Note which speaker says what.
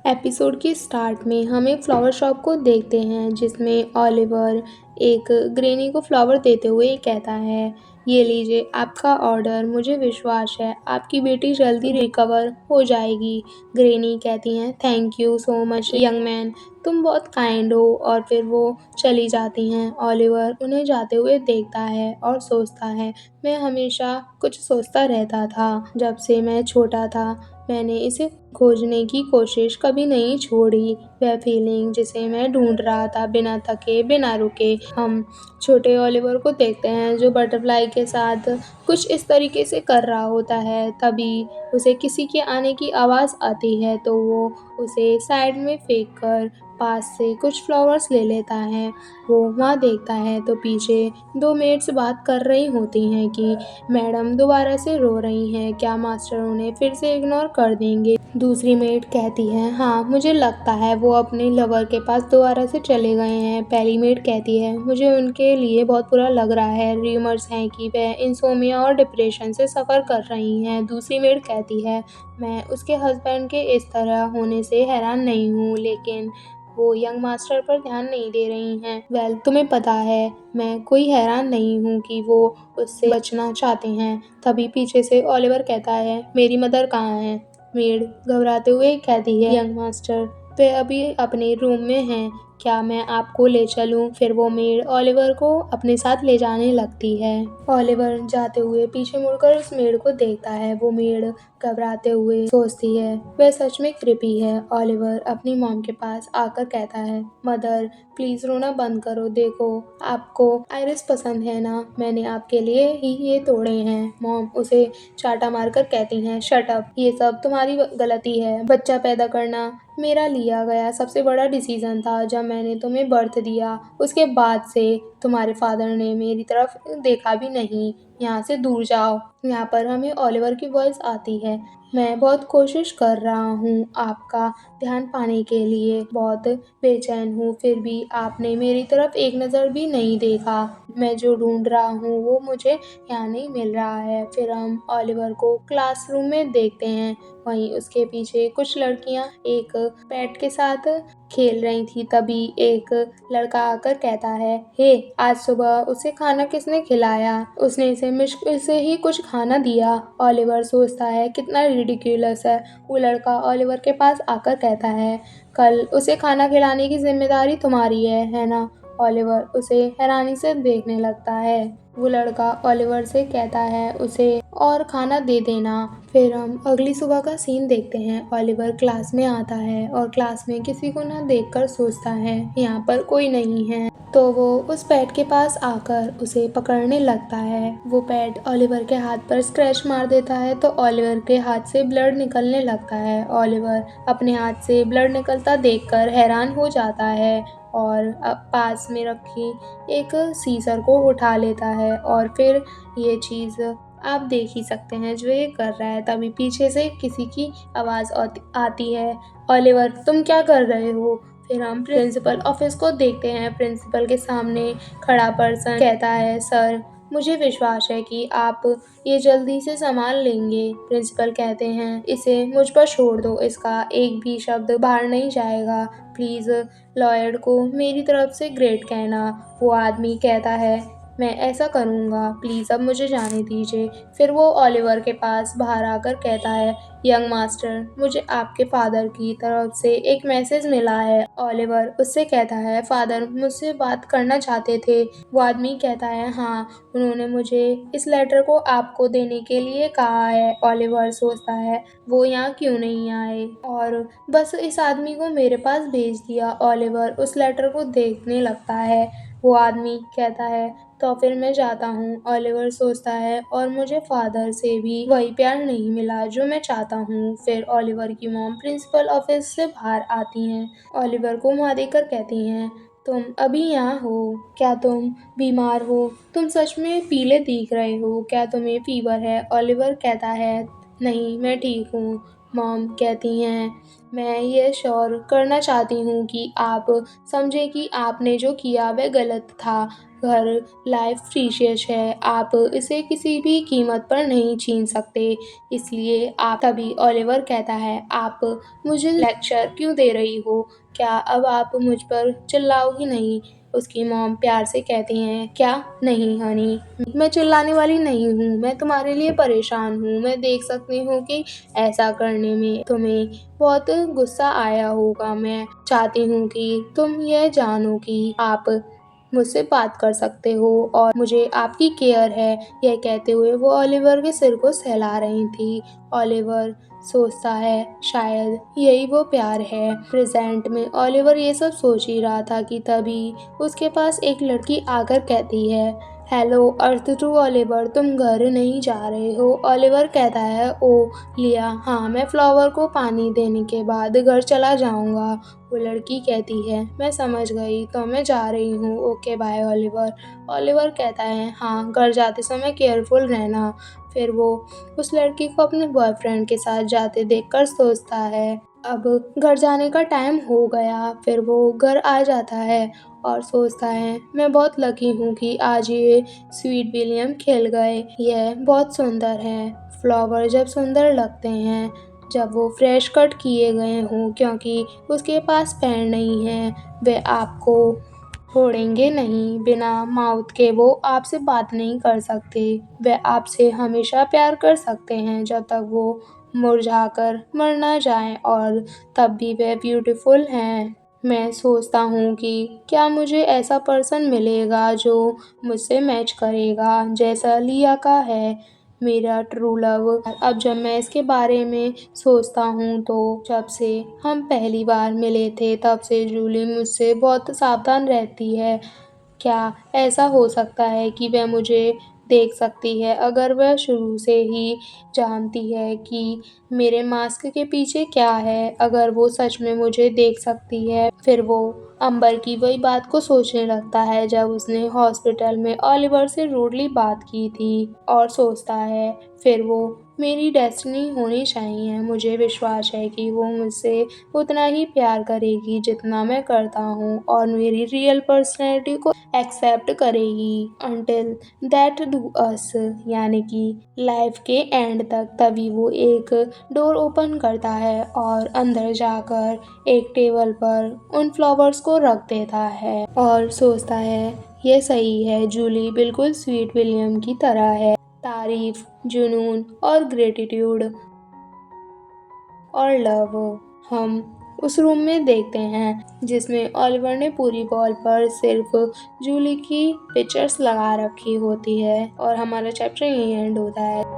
Speaker 1: Episode के start में हम एक फ्लावर शॉप को देखते हैं जिसमें ओलिवर एक ग्रेनी को फ्लावर देते हुए कहता है, ये लीजिए आपका ऑर्डर। मुझे विश्वास है आपकी बेटी जल्दी रिकवर हो जाएगी। ग्रेनी कहती हैं, thank you so much young man, तुम बहुत काइंड हो। और फिर वो चली जाती हैं। ओलिवर उन्हें जाते हुए देखता है और सोचता है, मैं हमेशा कुछ सोचता रहता था। जब से मैं छोटा था मैंने इसे खोजने की कोशिश कभी नहीं छोड़ी। वह फीलिंग जिसे मैं ढूंढ रहा था, बिना थके बिना रुके। हम छोटे ओलिवर को देखते हैं जो बटरफ्लाई के साथ कुछ इस तरीके से कर रहा होता है। तभी उसे किसी के आने की आवाज़ आती है तो वो उसे साइड में फेंक कर पास से कुछ फ्लावर्स ले लेता है। वो वहाँ देखता है तो पीछे दो मेड्स बात कर रही होती हैं कि मैडम दोबारा से रो रही हैं, क्या मास्टर उन्हें फिर से इग्नोर कर देंगे। दूसरी मेड कहती है, हाँ मुझे लगता है वो अपने लवर के पास दोबारा से चले गए हैं। पहली मेड कहती है, मुझे उनके लिए बहुत बुरा लग रहा है। र्यूमर्स हैं कि वह इंसोमिया और डिप्रेशन से सफ़र कर रही हैं। दूसरी मेड कहती है, मैं उसके हस्बैंड के इस तरह होने से हैरान नहीं हूँ, लेकिन वो यंग मास्टर पर ध्यान नहीं दे रही हैं। वेल तुम्हें पता है मैं कोई हैरान नहीं हूँ कि वो उससे बचना चाहते हैं। तभी पीछे से ओलिवर कहता है, मेरी मदर कहाँ है। मेड घबराते हुए कहती है, यंग मास्टर वे अभी अपने रूम में हैं, क्या मैं आपको ले चलूं। फिर वो मेड ओलिवर को अपने साथ ले जाने लगती है। ओलिवर जाते हुए पीछे मुड़कर उस मेड को देखता है। वो मेड घबराते हुए सोचती है वह सच में क्रिपी है। ओलिवर अपनी मॉम के पास आकर कहता है, मदर प्लीज रोना बंद करो, देखो आपको आइरिस पसंद है ना, मैंने आपके लिए ही ये तोड़े हैं। मॉम उसे चाटा मारकर कहती हैं, शट अप, ये सब तुम्हारी गलती है। बच्चा पैदा करना मेरा लिया गया सबसे बड़ा डिसीजन था। जब मैंने तुम्हें बर्थ दिया उसके बाद से तुम्हारे फादर ने मेरी तरफ देखा भी नहीं। यहाँ से दूर जाओ। यहाँ पर हमें ओलिवर की वॉइस आती है, मैं बहुत कोशिश कर रहा हूँ आपका ध्यान पाने के लिए, बहुत बेचैन हूँ, फिर भी आपने मेरी तरफ एक नज़र भी नहीं देखा। मैं जो ढूंढ रहा हूँ वो मुझे यहाँ नहीं मिल रहा है। फिर हम ओलिवर को क्लासरूम में देखते हैं। वहीं उसके पीछे कुछ लड़कियां एक पेट के साथ खेल रही थी। तभी एक लड़का आकर कहता है, हे आज सुबह उसे खाना किसने खिलाया। उसने इसे मुश्किल से ही कुछ खाना दिया। ओलिवर सोचता है कितना रिडिकुलस है। वो लड़का ओलिवर के पास आकर कहता है, कल उसे खाना खिलाने की जिम्मेदारी तुम्हारी है ना। ओलिवर उसे हैरानी से देखने लगता है। वो लड़का ओलिवर से कहता है उसे और खाना दे देना। फिर हम अगली सुबह का सीन देखते हैं। ओलिवर क्लास में आता है और क्लास में किसी को ना देखकर सोचता है यहाँ पर कोई नहीं है। तो वो उस पैट के पास आकर उसे पकड़ने लगता है। वो पैट ओलिवर के हाथ पर स्क्रैच मार देता है तो ओलिवर के हाथ से ब्लड निकलने लगता है। ओलिवर अपने हाथ से ब्लड निकलता देखकर हैरान हो जाता है और पास में रखी एक सीजर को उठा लेता है। और फिर ये चीज़ आप देख ही सकते हैं जो ये कर रहा है। तभी पीछे से किसी की आवाज़ आती है, ओलिवर तुम क्या कर रहे हो। फिर हम प्रिंसिपल ऑफिस को देखते हैं। प्रिंसिपल के सामने खड़ा पर्सन कहता है, सर मुझे विश्वास है कि आप ये जल्दी से संभाल लेंगे। प्रिंसिपल कहते हैं, इसे मुझ पर छोड़ दो, इसका एक भी शब्द बाहर नहीं जाएगा। प्लीज़ लॉयड को मेरी तरफ से ग्रेट कहना। वो आदमी कहता है, मैं ऐसा करूँगा, प्लीज़ अब मुझे जाने दीजिए। फिर वो ओलिवर के पास बाहर आकर कहता है, यंग मास्टर मुझे आपके फादर की तरफ से एक मैसेज मिला है। ओलिवर उससे कहता है, फादर मुझसे बात करना चाहते थे। वो आदमी कहता है, हाँ उन्होंने मुझे इस लेटर को आपको देने के लिए कहा है। ओलिवर सोचता है वो यहाँ क्यों नहीं आए और बस इस आदमी को मेरे पास भेज दिया। ओलिवर उस लेटर को देखने लगता है। वो आदमी कहता है, तो फिर मैं जाता हूँ। ओलिवर सोचता है और मुझे फादर से भी वही प्यार नहीं मिला जो मैं चाहता हूँ। फिर ओलिवर की मॉम प्रिंसिपल ऑफिस से बाहर आती हैं। ओलिवर को वहाँ देखकर कहती हैं, तुम अभी यहाँ हो, क्या तुम बीमार हो। तुम सच में पीले दिख रहे हो, क्या तुम्हें फीवर है। ओलिवर कहता है, नहीं मैं ठीक हूँ। मॉम कहती हैं, मैं ये श्योर करना चाहती हूँ कि आप समझें कि आपने जो किया वह गलत था। घर लाइफ प्रीशियस है, आप इसे किसी भी कीमत पर नहीं छीन सकते, इसलिए आप तभी ओलिवर कहता है, आप मुझे लेक्चर क्यों दे रही हो? क्या अब आप मुझ पर चिल्लाओगी नहीं? उसकी मॉम प्यार से कहती हैं, क्या? नहीं हनी, मैं चिल्लाने वाली नहीं हूँ, मैं तुम्हारे लिए परेशान हूँ। मैं देख सकती हूँ कि ऐसा करने में तुम्हें बहुत गुस्सा आया होगा। मैं चाहती हूँ कि तुम यह जानो कि आप मुझसे बात कर सकते हो और मुझे आपकी केयर है। यह कहते हुए वो ओलिवर के सिर को सहला रही थी। ओलिवर सोचता है शायद यही वो प्यार है। प्रेजेंट में ओलिवर ये सब सोच ही रहा था कि तभी उसके पास एक लड़की आकर कहती है, हेलो अर्थ टू ओलिवर, तुम घर नहीं जा रहे हो? ओलिवर कहता है, ओ लिया, हाँ मैं फ्लावर को पानी देने के बाद घर चला जाऊंगा। वो लड़की कहती है, मैं समझ गई, तो मैं जा रही हूँ, ओके बाय ओलिवर। ओलिवर कहता है, हाँ घर जाते समय केयरफुल रहना। फिर वो उस लड़की को अपने बॉयफ्रेंड के साथ जाते देखकर सोचता है, अब घर जाने का टाइम हो गया। फिर वो घर आ जाता है और सोचता है, मैं बहुत लकी हूँ कि आज ये स्वीट विलियम खिल गए। यह बहुत सुंदर है। फ्लावर जब सुंदर लगते हैं जब वो फ्रेश कट किए गए हों, क्योंकि उसके पास पैर नहीं है। वे आपको छोड़ेंगे नहीं, बिना माउथ के वो आपसे बात नहीं कर सकते। वे आपसे हमेशा प्यार कर सकते हैं जब तक वो मुरझाकर मर ना जाएं, और तब भी वे ब्यूटीफुल हैं। मैं सोचता हूँ कि क्या मुझे ऐसा पर्सन मिलेगा जो मुझसे मैच करेगा, जैसा लिया का है मेरा ट्रू लव। अब जब मैं इसके बारे में सोचता हूँ तो जब से हम पहली बार मिले थे तब से जूली मुझसे बहुत सावधान रहती है। क्या ऐसा हो सकता है कि वह मुझे देख सकती है? अगर वह शुरू से ही जानती है कि मेरे मास्क के पीछे क्या है, अगर वो सच में मुझे देख सकती है, फिर वो अंबर की वही बात को सोचने लगता है जब उसने हॉस्पिटल में ओलिवर से रूडली बात की थी और सोचता है, फिर वो मेरी डेस्टिनी होनी चाहिए। मुझे विश्वास है कि वो मुझसे उतना ही प्यार करेगी जितना मैं करता हूँ और मेरी रियल पर्सनैलिटी को एक्सेप्ट करेगी अंटिल दैट डू अस, यानी कि लाइफ के एंड तक। तभी वो एक डोर ओपन करता है और अंदर जाकर एक टेबल पर उन फ्लावर्स को रख देता है और सोचता है, ये सही है, जूली बिल्कुल स्वीट विलियम की तरह है। तारीफ, जुनून और ग्रेटिट्यूड और लव हम उस रूम में देखते हैं जिसमें ओलिवर ने पूरी वॉल पर सिर्फ जूली की पिक्चर्स लगा रखी होती है और हमारा चैप्टर यही एंड होता है।